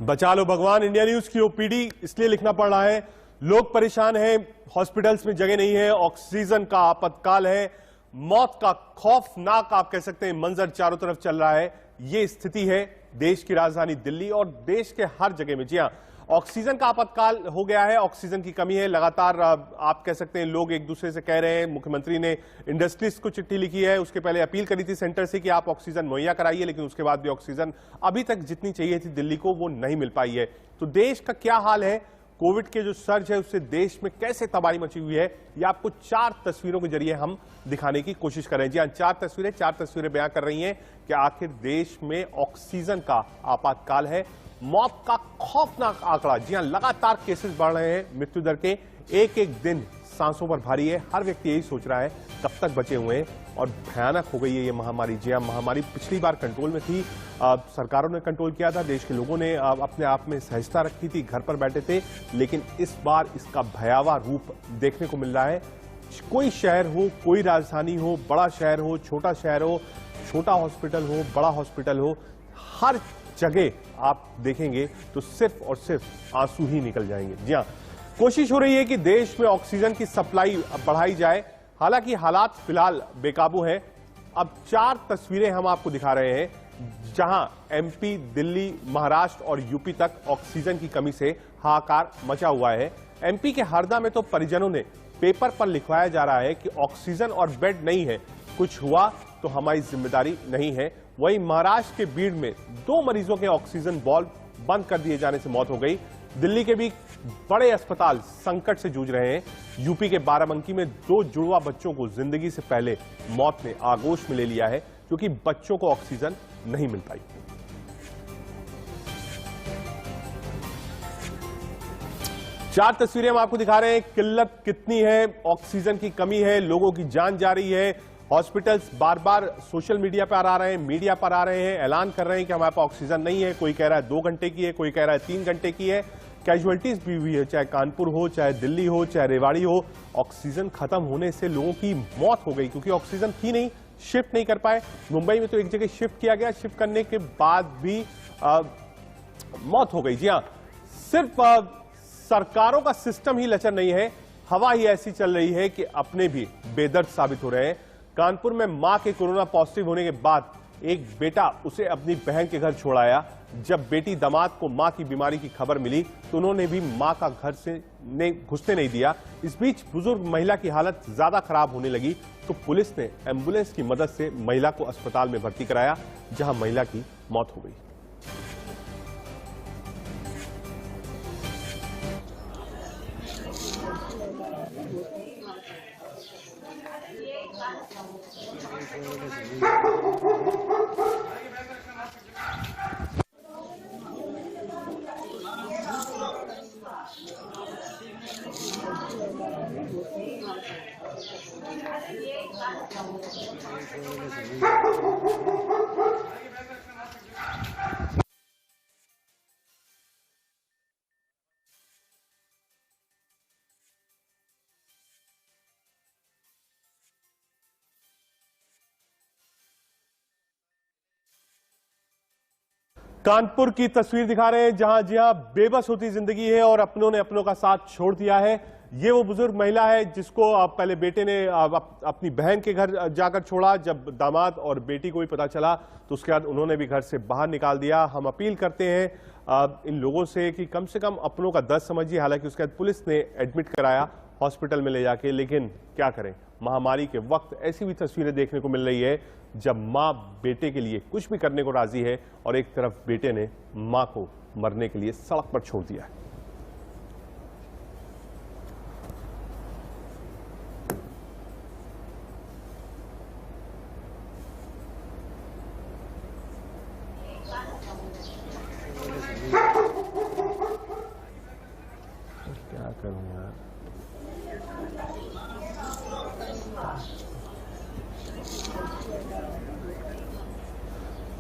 बचा लो भगवान। India news की ओपीडी इसलिए लिखना पड़ रहा है, लोग परेशान हैं, हॉस्पिटल्स में जगह नहीं है, ऑक्सीजन का आपातकाल है, मौत का खौफनाक आप कह सकते हैं मंजर चारों तरफ चल रहा है। ये स्थिति है देश की राजधानी दिल्ली और देश के हर जगह में। जी हां, ऑक्सीजन का आपातकाल हो गया है, ऑक्सीजन की कमी है। लगातार आप कह सकते हैं लोग एक दूसरे से कह रहे हैं। मुख्यमंत्री ने इंडस्ट्रीज को चिट्ठी लिखी है, उसके पहले अपील करी थी सेंटर से कि आप ऑक्सीजन मुहैया कराइए, लेकिन उसके बाद भी ऑक्सीजन अभी तक जितनी चाहिए थी दिल्ली को वो नहीं मिल पाई है। तो देश का क्या हाल है, कोविड के जो सर्ज है उससे देश में कैसे तबाही मची हुई है, ये आपको 4 तस्वीरों के जरिए हम दिखाने की कोशिश कर रहे हैं। जी हां, 4 तस्वीरें बयां कर रही हैं कि आखिर देश में ऑक्सीजन का आपातकाल है, मौत का खौफनाक आंकड़ा। जी हां, लगातार केसेस बढ़ रहे हैं, मृत्यु दर के एक एक दिन सांसों पर भारी है। हर व्यक्ति यही सोच रहा है कब तक बचे हुए हैं और भयानक हो गई है ये महामारी। जी हां, महामारी पिछली बार कंट्रोल में थी, सरकारों ने कंट्रोल किया था, देश के लोगों ने अपने आप में सहजता रखी थी, घर पर बैठे थे, लेकिन इस बार इसका भयावह रूप देखने को मिल रहा है। कोई शहर हो, कोई राजधानी हो, बड़ा शहर हो, छोटा शहर हो, छोटा हॉस्पिटल हो, बड़ा हॉस्पिटल हो, हर जगह आप देखेंगे तो सिर्फ और सिर्फ आंसू ही निकल जाएंगे। जी हां, कोशिश हो रही है कि देश में ऑक्सीजन की सप्लाई बढ़ाई जाए, हालांकि हालात फिलहाल बेकाबू हैं। अब 4 तस्वीरें हम आपको दिखा रहे हैं जहां एमपी, दिल्ली, महाराष्ट्र और यूपी तक ऑक्सीजन की कमी से हाहाकार मचा हुआ है। एमपी के हरदा में तो परिजनों ने पेपर पर लिखवाया जा रहा है कि ऑक्सीजन और बेड नहीं है, कुछ हुआ तो हमारी जिम्मेदारी नहीं है। वहीं महाराष्ट्र के बीड़ में 2 मरीजों के ऑक्सीजन वाल्व बंद कर दिए जाने से मौत हो गई। दिल्ली के भी बड़े अस्पताल संकट से जूझ रहे हैं। यूपी के बाराबंकी में 2 जुड़वा बच्चों को जिंदगी से पहले मौत ने आगोश में ले लिया है क्योंकि बच्चों को ऑक्सीजन नहीं मिल पाई। चार तस्वीरें हम आपको दिखा रहे हैं, किल्लत कितनी है, ऑक्सीजन की कमी है, लोगों की जान जा रही है। हॉस्पिटल्स बार बार सोशल मीडिया पर आ रहे हैं, मीडिया पर आ रहे हैं, ऐलान कर रहे हैं कि हमारे पास ऑक्सीजन नहीं है। कोई कह रहा है 2 घंटे की है, कोई कह रहा है 3 घंटे की है। कैजुअलिटीज भी हुई है, चाहे कानपुर हो, चाहे दिल्ली हो, चाहे रेवाड़ी हो। ऑक्सीजन खत्म होने से लोगों की मौत हो गई क्योंकि ऑक्सीजन थी नहीं, शिफ्ट नहीं कर पाए। मुंबई में तो एक जगह शिफ्ट किया गया, शिफ्ट करने के बाद भी मौत हो गई। जी हाँ, सिर्फ सरकारों का सिस्टम ही लचर नहीं है, हवा ही ऐसी चल रही है कि अपने भी बेदर्द साबित हो रहे हैं। कानपुर में मां के कोरोना पॉजिटिव होने के बाद एक बेटा उसे अपनी बहन के घर छोड़ाया। जब बेटी दामाद को मां की बीमारी की खबर मिली तो उन्होंने भी मां का घर से घुसने नहीं दिया। इस बीच बुजुर्ग महिला की हालत ज्यादा खराब होने लगी तो पुलिस ने एम्बुलेंस की मदद से महिला को अस्पताल में भर्ती कराया, जहां महिला की मौत हो गई। कानपुर की तस्वीर दिखा रहे हैं जहां जी हां बेबस होती जिंदगी है और अपनों ने अपनों का साथ छोड़ दिया है। ये वो बुजुर्ग महिला है जिसको पहले बेटे ने अपनी बहन के घर जाकर छोड़ा। जब दामाद और बेटी को भी पता चला तो उसके बाद उन्होंने भी घर से बाहर निकाल दिया। हम अपील करते हैं इन लोगों से कि कम से कम अपनों का दर्द समझिए। हालांकि उसके बाद पुलिस ने एडमिट कराया हॉस्पिटल में ले जाके, लेकिन क्या करें, महामारी के वक्त ऐसी भी तस्वीरें देखने को मिल रही है जब मां बेटे के लिए कुछ भी करने को राजी है और एक तरफ बेटे ने मां को मरने के लिए सड़क पर छोड़ दिया है। क्या करूं यार,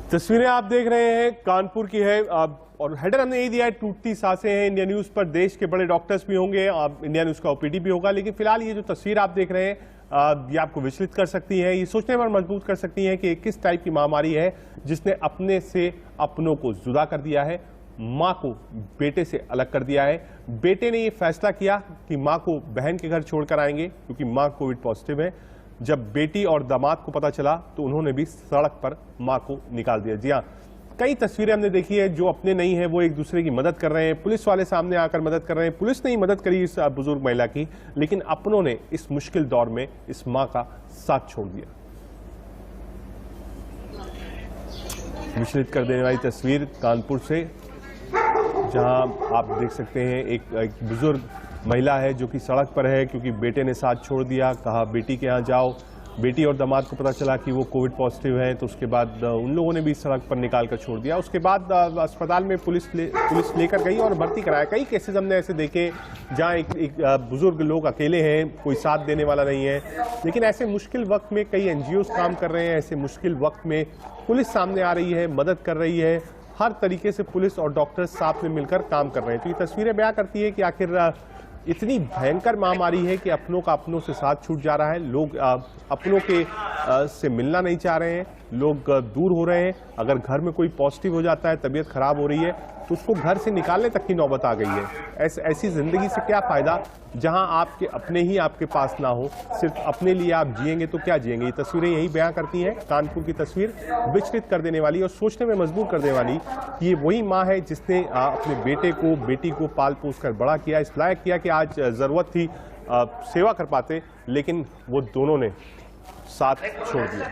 तस्वीरें आप देख रहे हैं कानपुर की है और हेडर हमने यही दिया है, टूटती सांसें हैं। इंडिया न्यूज पर देश के बड़े डॉक्टर्स भी होंगे, इंडिया न्यूज का ओपीडी भी होगा, लेकिन फिलहाल ये जो तस्वीर आप देख रहे हैं ये आपको विचलित कर सकती है, ये सोचने पर मजबूर कर सकती है कि किस टाइप की महामारी है जिसने अपने से अपनों को जुदा कर दिया है। मां को बेटे से अलग कर दिया है। बेटे ने यह फैसला किया कि मां को बहन के घर छोड़कर आएंगे क्योंकि मां कोविड पॉजिटिव है। जब बेटी और दामाद को पता चला तो उन्होंने भी सड़क पर मां को निकाल दिया। जी हां, कई तस्वीरें हमने देखी है, जो अपने नहीं है वो एक दूसरे की मदद कर रहे हैं, पुलिस वाले सामने आकर मदद कर रहे हैं। पुलिस ने ही मदद करी इस बुजुर्ग महिला की, लेकिन अपनों ने इस मुश्किल दौर में इस मां का साथ छोड़ दिया। विचलित कर देने वाली तस्वीर कानपुर से, जहां आप देख सकते हैं एक बुजुर्ग महिला है जो कि सड़क पर है क्योंकि बेटे ने साथ छोड़ दिया। कहा बेटी के यहाँ जाओ। बेटी और दामाद को पता चला कि वो कोविड पॉजिटिव है, तो उसके बाद उन लोगों ने भी सड़क पर निकाल कर छोड़ दिया। उसके बाद अस्पताल में पुलिस लेकर गई और भर्ती कराया। कई केसेस हमने ऐसे देखे जहां एक बुजुर्ग लोग अकेले हैं, कोई साथ देने वाला नहीं है। लेकिन ऐसे मुश्किल वक्त में कई एनजीओज काम कर रहे हैं। ऐसे मुश्किल वक्त में पुलिस सामने आ रही है, मदद कर रही है। हर तरीके से पुलिस और डॉक्टर्स साथ में मिलकर काम कर रहे हैं। तो ये तस्वीरें बयां करती है कि आखिर इतनी भयंकर महामारी है कि अपनों का अपनों से साथ छूट जा रहा है। लोग अपनों के से मिलना नहीं चाह रहे हैं, लोग दूर हो रहे हैं। अगर घर में कोई पॉजिटिव हो जाता है, तबीयत खराब हो रही है, तो उसको घर से निकालने तक की नौबत आ गई है। ऐसी जिंदगी से क्या फायदा जहां आपके अपने ही आपके पास ना हो, सिर्फ अपने लिए आप जिएंगे तो क्या जिएंगे। ये तस्वीरें यही बयां करती हैं। कानपुर की तस्वीर विचलित कर देने वाली और सोचने में मजबूर कर देने वाली कि ये वही माँ है जिसने अपने बेटी को पाल पोस कर बड़ा किया, इस लायक किया कि आज जरूरत थी सेवा कर पाते, लेकिन वो दोनों ने साथ छोड़ दिया।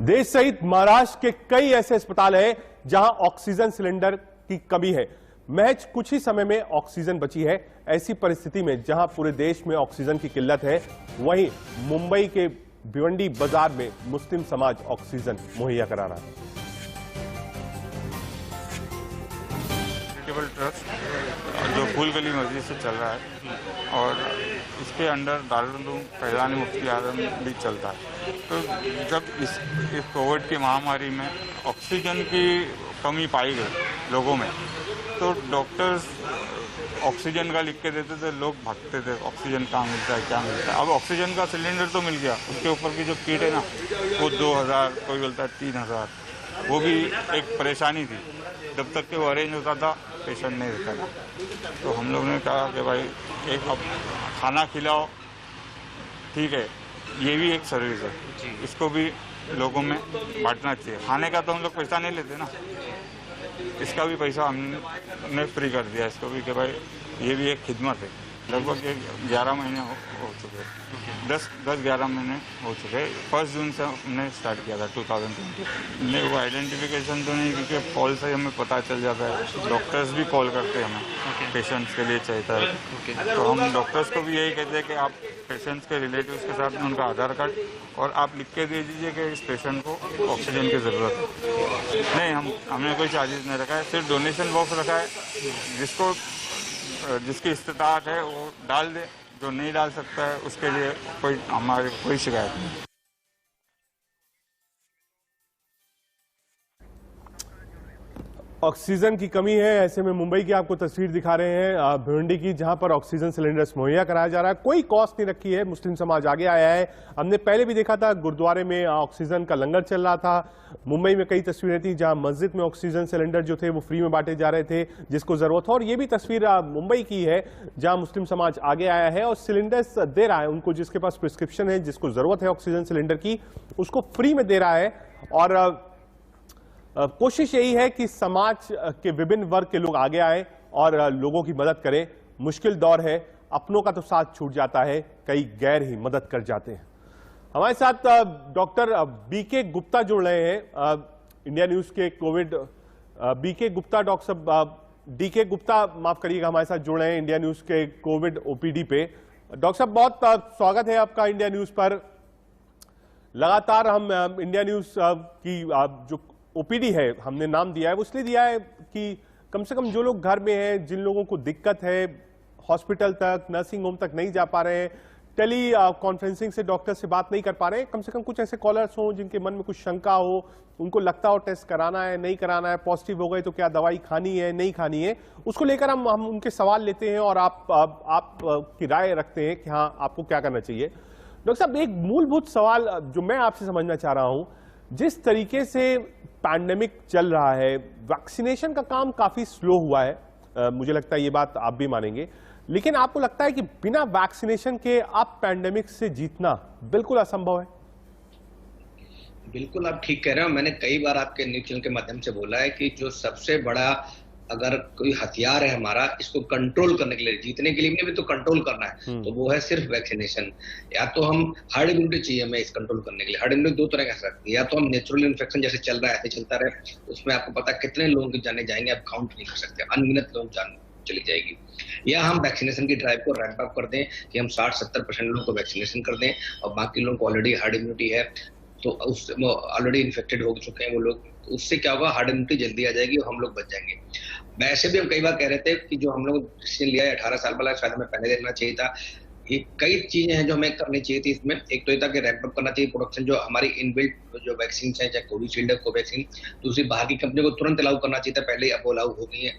देश सहित महाराष्ट्र के कई ऐसे अस्पताल हैं जहां ऑक्सीजन सिलेंडर की कमी है। महज कुछ ही समय में ऑक्सीजन बची है। ऐसी परिस्थिति में जहां पूरे देश में ऑक्सीजन की किल्लत है, वहीं मुंबई के भिवंडी बाजार में मुस्लिम समाज ऑक्सीजन मुहैया करा रहा है। ट्रस्ट जो फूल गली मस्जिद से चल रहा है और इसके अंडर दारुल फैजान मुफ्ती आजम भी चलता है। तो जब इस कोविड की महामारी में ऑक्सीजन की कमी पाई गई लोगों में, तो डॉक्टर्स ऑक्सीजन का लिख के देते थे, लोग भागते थे ऑक्सीजन कहाँ मिलता है, क्या मिलता है। अब ऑक्सीजन का सिलेंडर तो मिल गया, उसके ऊपर की जो किट है ना, वो 2000, कोई बोलता है 3000, वो भी एक परेशानी थी। जब तक कि वो अरेंज होता था, पेशेंट नहीं रहता था। तो हम लोग ने कहा कि भाई एक अब खाना खिलाओ, ठीक है, ये भी एक सर्विस है, इसको भी लोगों में बांटना चाहिए। खाने का तो हम लोग पैसा नहीं लेते ना, इसका भी पैसा हमने फ्री कर दिया इसको भी कि भाई ये भी एक खिदमत है। लगभग 11 महीने हो चुके, 10-11 महीने हो चुके। 1 जून से हमने स्टार्ट किया था 2020 ने। वो आइडेंटिफिकेशन तो नहीं, क्योंकि कॉल से हमें पता चल जाता है। डॉक्टर्स भी कॉल करते हैं हमें, पेशेंट्स के लिए चाहता है। तो हम डॉक्टर्स को भी यही कहते हैं कि आप पेशेंट्स के रिलेटिव्स के साथ उनका आधार कार्ड और आप लिख के दे दीजिए कि इस पेशेंट को ऑक्सीजन की ज़रूरत है। नहीं, हमने कोई चार्जेस नहीं रखा है, सिर्फ डोनेशन बॉक्स रखा है। जिसकी इस्तेताअत है वो डाल दे, जो नहीं डाल सकता है उसके लिए हमारी कोई शिकायत नहीं। ऑक्सीजन की कमी है, ऐसे में मुंबई की आपको तस्वीर दिखा रहे हैं भिवंडी की, जहां पर ऑक्सीजन सिलेंडर्स मुहैया कराया जा रहा है। कोई कॉस्ट नहीं रखी है, मुस्लिम समाज आगे आया है। हमने पहले भी देखा था गुरुद्वारे में ऑक्सीजन का लंगर चल रहा था। मुंबई में कई तस्वीरें थी जहां मस्जिद में ऑक्सीजन सिलेंडर जो थे वो फ्री में बांटे जा रहे थे जिसको जरूरत हो। और ये भी तस्वीर मुंबई की है जहां मुस्लिम समाज आगे आया है और सिलेंडर्स दे रहा है उनको, जिसके पास प्रिस्क्रिप्शन है, जिसको जरूरत है ऑक्सीजन सिलेंडर की, उसको फ्री में दे रहा है। और कोशिश यही है कि समाज के विभिन्न वर्ग के लोग आगे आए और लोगों की मदद करें। मुश्किल दौर है, अपनों का तो साथ छूट जाता है, कई गैर ही मदद कर जाते हैं। हमारे साथ डॉक्टर बीके गुप्ता जुड़ रहे हैं, इंडिया न्यूज के कोविड बीके गुप्ता, डॉक्टर साहब डीके गुप्ता माफ करिएगा, हमारे साथ जुड़ रहे हैं इंडिया न्यूज के कोविड ओपीडी पे। डॉक्टर साहब बहुत स्वागत है आपका इंडिया न्यूज पर। लगातार हम इंडिया न्यूज की जो ओपीडी है, हमने नाम दिया है, वो इसलिए दिया है कि कम से कम जो लोग घर में हैं, जिन लोगों को दिक्कत है, हॉस्पिटल तक, नर्सिंग होम तक नहीं जा पा रहे हैं, टेली कॉन्फ्रेंसिंग से डॉक्टर से बात नहीं कर पा रहे हैं, कम से कम कुछ ऐसे कॉलर्स हों जिनके मन में कुछ शंका हो, उनको लगता हो टेस्ट कराना है, नहीं कराना है, पॉजिटिव हो गए तो क्या दवाई खानी है, नहीं खानी है, उसको लेकर हम उनके सवाल लेते हैं और आप की राय रखते हैं कि हाँ आपको क्या करना चाहिए। डॉक्टर साहब, एक मूलभूत सवाल जो मैं आपसे समझना चाह रहा हूं जिस तरीके से पैंडेमिक चल रहा है, वैक्सीनेशन का काम काफी स्लो हुआ है, मुझे लगता है ये बात आप भी मानेंगे, लेकिन आपको लगता है कि बिना वैक्सीनेशन के अब पैंडेमिक से जीतना बिल्कुल असंभव है? बिल्कुल आप ठीक कह रहे हो। मैंने कई बार आपके न्यूज चैनल के माध्यम से बोला है कि जो सबसे बड़ा अगर कोई हथियार है हमारा इसको कंट्रोल करने के लिए, जीतने के लिए भी तो कंट्रोल करना है, तो वो है सिर्फ वैक्सीनेशन। या तो हम हर्ड इम्यूनिटी चाहिए हमें इस कंट्रोल करने के लिए। हर्ड इम्यूनिटी दो तरह का सकती है, या तो हम नेचुरल इन्फेक्शन जैसे चल रहा है ऐसे चलता रहे, उसमें आपको पता कितने लोगों के जाने जाएंगे आप काउंट नहीं कर सकते, अनगिनत लोग जान चली जाएगी। या हम वैक्सीनेशन की ड्राइव को रैंप अप कर दें कि हम 60-70% लोगों को वैक्सीनेशन कर दें और बाकी लोगों को ऑलरेडी हर्ड इम्यूनिटी है तो उस ऑलरेडी इन्फेक्टेड हो चुके हैं वो लोग, उससे क्या होगा, हार्ड इम्यूनिटी जल्दी आ जाएगी और हम लोग बच जाएंगे। वैसे भी हम कई बार कह रहे थे कि जो हम लोग डिसीजन लिया है 18 साल वाला शायद हमें पहले देना चाहिए था। ये कई चीजें हैं जो हमें करनी चाहिए थी इसमें। एक तो ये था कि रैंप अप करना चाहिए प्रोडक्शन, जो हमारी इनबिल्ट जो वैक्सीन है, चाहे कोविशील्ड है, कोवैक्सीन, दूसरी बाहर की कंपनी को तुरंत अलाउ करना चाहिए था, पहले अब अलाउ हो गई है।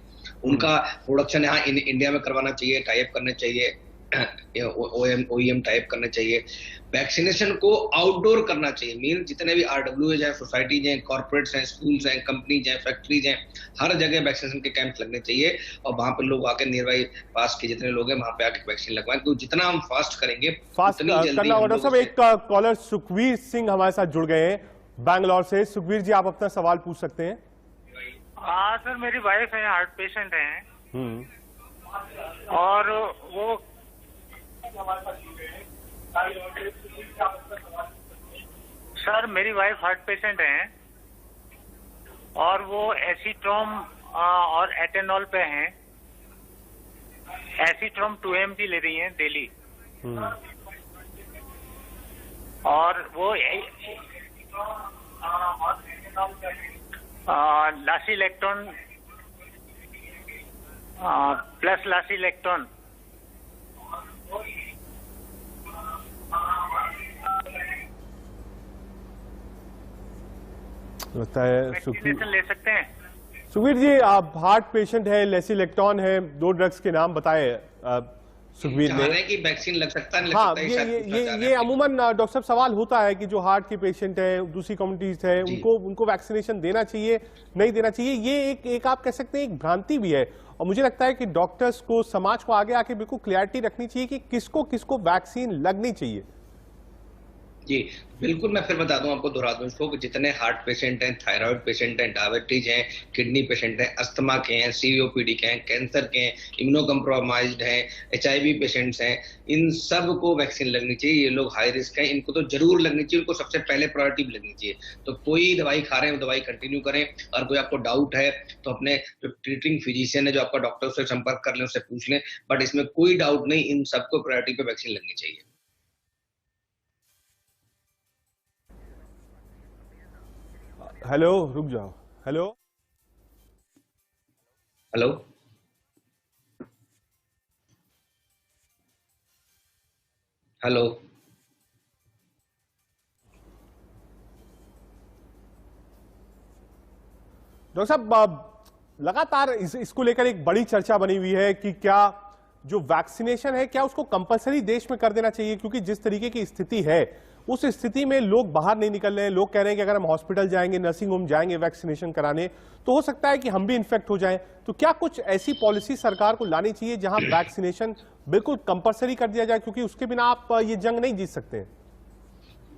उनका प्रोडक्शन यहाँ इंडिया में करवाना चाहिए, टाइप करने चाहिए, OEM टाइप करने चाहिए। वैक्सीनेशन को आउटडोर करना चाहिए, मीन जितने भी RWA हैं, सोसाइटीज हैं, कॉर्पोरेट्स हैं, स्कूल्स हैं, कंपनीज हैं, फैक्ट्रीज हैं, हर जगह वैक्सीनेशन के कैंप लगने चाहिए और वहां पर लोग आके नियर बाई पास के जितने लोग हैं वहां पे आके वैक्सीन लगवाएं। तो जितना हम फास्ट करेंगे फास्ट करना होगा। सब एक कॉलर सुखवीर सिंह हमारे साथ जुड़ गए हैं बैंगलोर से। सुखवीर जी, आप अपना सवाल पूछ सकते हैं। हाँ सर, मेरी वाइफ है, हार्ट पेशेंट है और वो सर मेरी वाइफ हार्ट पेशेंट है और वो एसीट्रोम और एटेनॉल पे हैं। एसीट्रोम 2 mg ले रही हैं डेली और वो लासीलेक्टोन प्लस लासीलेक्टोन लगता है वैक्सीनेशन ले सकते हैं। सुखवीर जी, आप हार्ट पेशेंट है, लेसीलेक्टोन है, 2 ड्रग्स के नाम बताए सुखवीर ने कि वैक्सीन लग सकता है, हाँ, ये अमूमन डॉक्टर साहब सवाल होता है कि जो हार्ट के पेशेंट है, दूसरी कम्युनिटीज है, उनको वैक्सीनेशन देना चाहिए, नहीं देना चाहिए। ये एक आप कह सकते हैं एक भ्रांति भी है और मुझे लगता है कि डॉक्टर्स को, समाज को आगे आके बिल्कुल क्लैरिटी रखनी चाहिए कि किसको किसको वैक्सीन लगनी चाहिए। जी बिल्कुल, मैं फिर बता दूं आपको, दोहरा दूं इसको कि जितने हार्ट पेशेंट हैं, थायराइड पेशेंट हैं, डायबिटीज हैं, किडनी पेशेंट हैं, अस्थमा के हैं, COPD के हैं, कैंसर के हैं, इम्यूनो कम्प्रोमाइज्ड हैं, HIV पेशेंट्स हैं, इन सब को वैक्सीन लगनी चाहिए। ये लोग हाई रिस्क हैं, इनको तो जरूर लगनी चाहिए, उनको सबसे पहले प्रायोरिटी भी लगनी चाहिए। तो कोई दवाई खा रहे हैं वो दवाई कंटिन्यू करें, और कोई आपको डाउट है तो अपने जो ट्रीटिंग फिजिशियन है, जो आपका डॉक्टर, से संपर्क कर लें, उससे पूछ लें। बट इसमें कोई डाउट नहीं, इन सबको प्रायोरिटी पे वैक्सीन लगनी चाहिए। हेलो, रुक जाओ। हेलो हेलो हेलो डॉक्टर साहब, लगातार इसको लेकर एक बड़ी चर्चा बनी हुई है कि क्या जो वैक्सीनेशन है, क्या उसको कंपलसरी देश में कर देना चाहिए, क्योंकि जिस तरीके की स्थिति है उस स्थिति में लोग बाहर नहीं निकल रहे हैं। लोग कह रहे हैं कि अगर हम हॉस्पिटल जाएंगे, नर्सिंग होम जाएंगे वैक्सीनेशन कराने, तो हो सकता है कि हम भी इन्फेक्ट हो जाएं। तो क्या कुछ ऐसी पॉलिसी सरकार को लानी चाहिए जहां वैक्सीनेशन बिल्कुल कंपलसरी कर दिया जाए, क्योंकि उसके बिना आप ये जंग नहीं जीत सकते?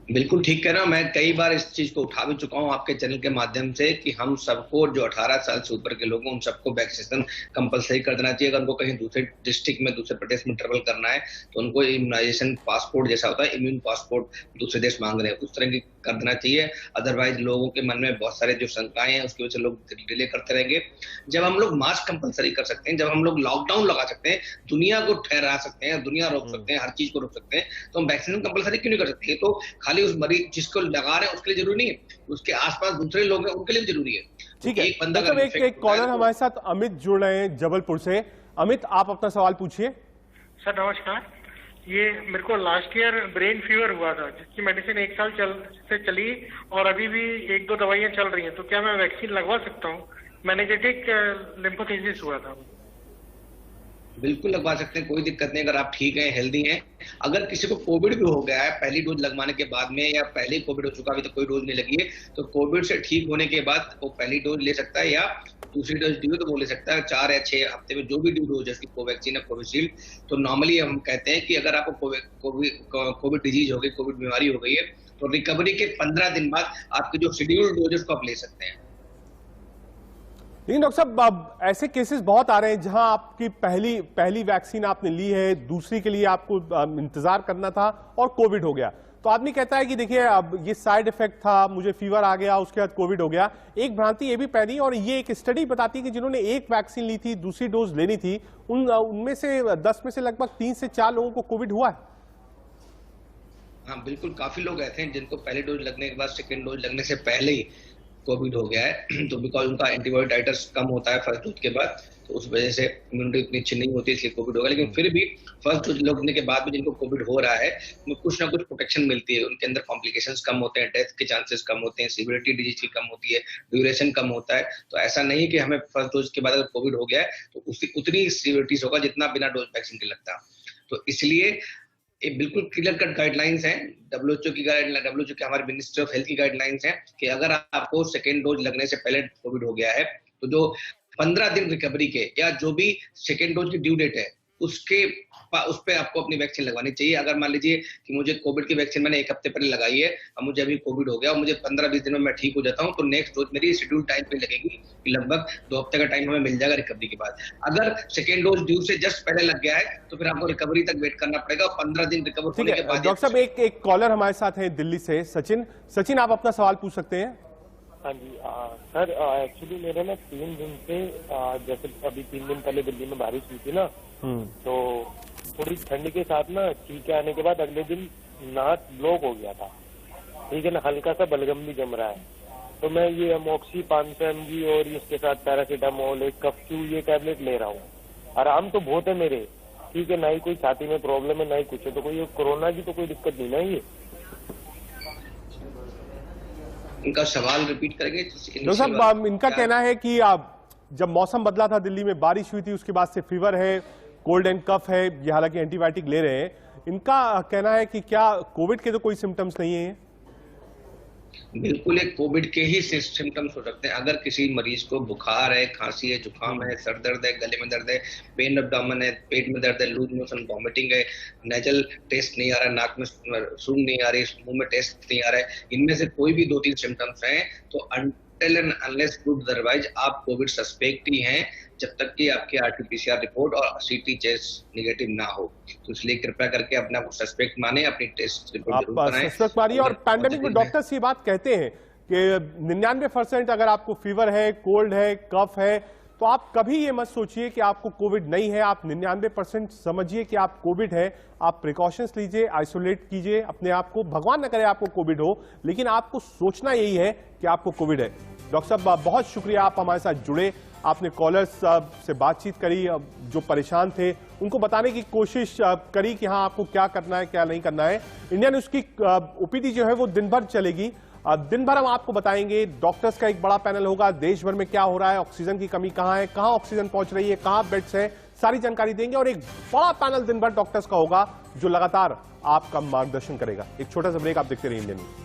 बिल्कुल ठीक कह रहा हूं। मैं कई बार इस चीज को उठा भी चुका हूं आपके चैनल के माध्यम से कि हम सबको, जो 18 साल से ऊपर के लोग हैं, उन सबको वैक्सीनेशन कंपलसरी कर देना चाहिए। अगर उनको कहीं दूसरे डिस्ट्रिक्ट में, दूसरे प्रदेश में ट्रेवल करना है तो उनको इम्यूनाइजेशन पासपोर्ट जैसा होता है, इम्यून पासपोर्ट दूसरे देश मांग रहे हैं, उस तरह की कर देना चाहिए। अदरवाइज लोगों के मन में बहुत सारे जो शंकाएं हैं उसकी वजह से लोग डिले करते रहेंगे। जब हम लोग मास्क कंपलसरी कर सकते हैं, जब हम लोग लॉकडाउन लगा सकते हैं, दुनिया को ठहरा सकते हैं, दुनिया रोक सकते हैं, हर चीज को रोक सकते हैं, तो हम वैक्सीनेशन कंपलसरी क्यों नहीं कर सकते? तो खाली उस मरीज जिसको लगा रहे हैं उसके लिए जरूरी नहीं है, उसके आसपास दूसरे लोग हैं उनके लिए भी जरूरी है। ठीक है, एक कॉलर हमारे साथ अमित जुड़ रहे हैं जबलपुर से। अमित, आप अपना सवाल पूछिए। सर नमस्कार, ये मेरे को लास्ट ईयर ब्रेन फीवर हुआ था, जिसकी मेडिसिन 1 साल से चली और अभी भी 1-2 दवाइयां चल रही हैं, तो क्या मैं वैक्सीन लगवा सकता हूँ? मैनेजेटिक लिम्फोसिस हुआ था। बिल्कुल लगवा सकते हैं, कोई दिक्कत नहीं। अगर आप ठीक हैं, हेल्दी हैं, अगर किसी को कोविड भी हो गया है पहली डोज लगवाने के बाद में, या पहले कोविड हो चुका अभी तो कोई डोज नहीं लगी है, तो कोविड से ठीक होने के बाद वो पहली डोज ले सकता है, या दूसरी डोज दी हो तो वो ले सकता है 4 या 6 हफ्ते में, जो भी डोज है उसकी, कोवैक्सीन या कोविशील्ड। तो नॉर्मली हम कहते हैं कि अगर आपको कोविड डिजीज हो गई, कोविड बीमारी हो गई है, तो रिकवरी के 15 दिन बाद आपकी जो शेड्यूल्ड डोज है उसको आप ले सकते हैं। लेकिन डॉक्टर साहब, अब ऐसे केसेस बहुत आ रहे हैं जहां आपकी पहली वैक्सीन आपने ली है, दूसरी के लिए आपको इंतजार करना था और कोविड हो गया, तो आदमी कहता है कि देखिए अब ये साइड इफेक्ट था, मुझे फीवर आ गया, उसके बाद कोविड हो गया। एक भ्रांति ये भी पैनी, और ये एक स्टडी बताती है कि जिन्होंने एक वैक्सीन ली थी, दूसरी डोज लेनी थी, उनमें से 10 में से लगभग 3 से 4 लोगों को कोविड हुआ है। हाँ बिल्कुल, काफी लोग ऐसे हैं जिनको पहले डोज लगने के बाद सेकेंड डोज लगने से पहले ही कोविड हो गया है। तो बिकॉज उनका एंटीबॉडी टाइटर्स कम होता है फर्स्ट डोज के बाद, तो उस वजह से इम्यूनिटी इतनी अच्छी नहीं होती, इसलिए कोविड होगा। लेकिन फिर भी फर्स्ट डोज लगने के बाद भी जिनको कोविड हो रहा है, उनको कुछ ना कुछ प्रोटेक्शन मिलती है, उनके अंदर कॉम्प्लिकेशंस कम होते हैं, डेथ के चांसेस कम होते हैं, सीवियरिटी डिजीज की कम होती है, ड्यूरेशन कम होता है। तो ऐसा नहीं कि हमें फर्स्ट डोज के बाद अगर कोविड हो गया है तो उतनी सीवियरिटीज होगा जितना बिना डोज वैक्सीन के लगता। तो इसलिए ये बिल्कुल क्लियर कट गाइडलाइंस हैं, डब्ल्यूएचओ की गाइडलाइन, डब्ल्यूएचओ की हमारे मिनिस्ट्री ऑफ हेल्थ की गाइडलाइंस हैं कि अगर आपको सेकेंड डोज लगने से पहले कोविड हो गया है तो जो 15 दिन रिकवरी के, या जो भी सेकेंड डोज की ड्यू डेट है उस पे आपको अपनी वैक्सीन लगवानी चाहिए। अगर मान लीजिए कि मुझे कोविड की वैक्सीन मैंने 1 हफ्ते पहले लगाई है, अब मुझे अभी कोविड हो गया और मुझे 15-20 दिन में मैं ठीक हो जाता हूँ, तो नेक्स्ट डोज मेरी शेड्यूल टाइम पे लगेगी, लगभग 2 हफ्ते का टाइम हमें मिल जाएगा रिकवरी के बाद। अगर सेकेंड डोज ड्यू से जस्ट पहले लग गया है तो फिर आपको रिकवरी तक वेट करना पड़ेगा, 15 दिन रिकवर होने के बाद। डॉक्टर साहब, एक कॉलर हमारे साथ है दिल्ली से, सचिन आप अपना सवाल पूछ सकते हैं। हाँ जी सर, एक्चुअली मेरे ना 3 दिन से जैसे अभी 3 दिन पहले दिल्ली में बारिश हुई थी ना, तो थोड़ी ठंड के साथ ना छींके आने के बाद अगले दिन नाक ब्लॉक हो गया था, ठीक है ना, हल्का सा बलगम भी जम रहा है। तो मैं ये अमोक्सी 500 mg और इसके साथ पैरासीटामोल, एक कफ्यू, ये टैबलेट ले रहा हूँ। आराम तो बहुत है मेरे, ठीक है, ना ही कोई छाती में प्रॉब्लम है, ना ही कुछ है, तो कोई कोरोना की तो कोई दिक्कत नहीं ना ये। इनका सवाल रिपीट करेंगे। डॉक्टर साहब, इनका कहना है कि जब मौसम बदला था, दिल्ली में बारिश हुई थी, उसके बाद से फीवर है, कोल्ड एंड कफ है, ये हालांकि एंटीबायोटिक ले रहे हैं, इनका कहना है कि क्या कोविड के तो कोई सिम्टम्स नहीं है? बिल्कुल, एक कोविड के ही सिम्टम्स हो सकते हैं। अगर किसी मरीज को बुखार है, खांसी है, जुकाम है, सर दर्द है, गले में दर्द है, पेन एब्डोमेन है, पेट में दर्द है, लूज मोशन, वॉमिटिंग है, नेजल टेस्ट नहीं आ रहा, नाक में सूंघ नहीं आ रही, मुंह में टेस्ट नहीं आ रहा है, इनमें से कोई भी 2-3 सिम्टम्स हैं तो until and unless proved otherwise आप कोविड सस्पेक्ट ही हैं, जब तक कि आपकी आरटी-पीसीआर रिपोर्ट और सीटी टेस्ट नेगेटिव ना हो। तो इसलिए कृपया करके अपना सस्पेक्ट माने, अपनी टेस्ट रिपोर्ट जरूर कराएं। सस्पेक्ट मानिए। और पैंडेमिक में डॉक्टर्स ये बात कहते हैं कि 99% अगर आपको फीवर है, कोल्ड है, कफ है, तो आप कभी ये मत सोचिए कि आपको कोविड नहीं है। आप 99% समझिए कि आप कोविड है, आप प्रिकॉशंस लीजिए, आइसोलेट कीजिए अपने आप को। भगवान न करे आपको कोविड हो, लेकिन आपको सोचना यही है कि आपको कोविड है। डॉक्टर साहब, बहुत शुक्रिया, आप हमारे साथ जुड़े, आपने कॉलर्स से बातचीत करी, जो परेशान थे उनको बताने की कोशिश करी कि हाँ आपको क्या करना है, क्या नहीं करना है। इंडिया न्यूज़ की ओपीडी जो है वो दिन भर चलेगी, दिन भर हम आपको बताएंगे। डॉक्टर्स का एक बड़ा पैनल होगा, देश भर में क्या हो रहा है, ऑक्सीजन की कमी कहाँ है, कहाँ ऑक्सीजन पहुंच रही है, कहाँ बेड्स है, सारी जानकारी देंगे। और एक बड़ा पैनल दिन भर डॉक्टर्स का होगा जो लगातार आपका मार्गदर्शन करेगा। एक छोटा सा ब्रेक, आप देखते रहिए इंडिया न्यूज़।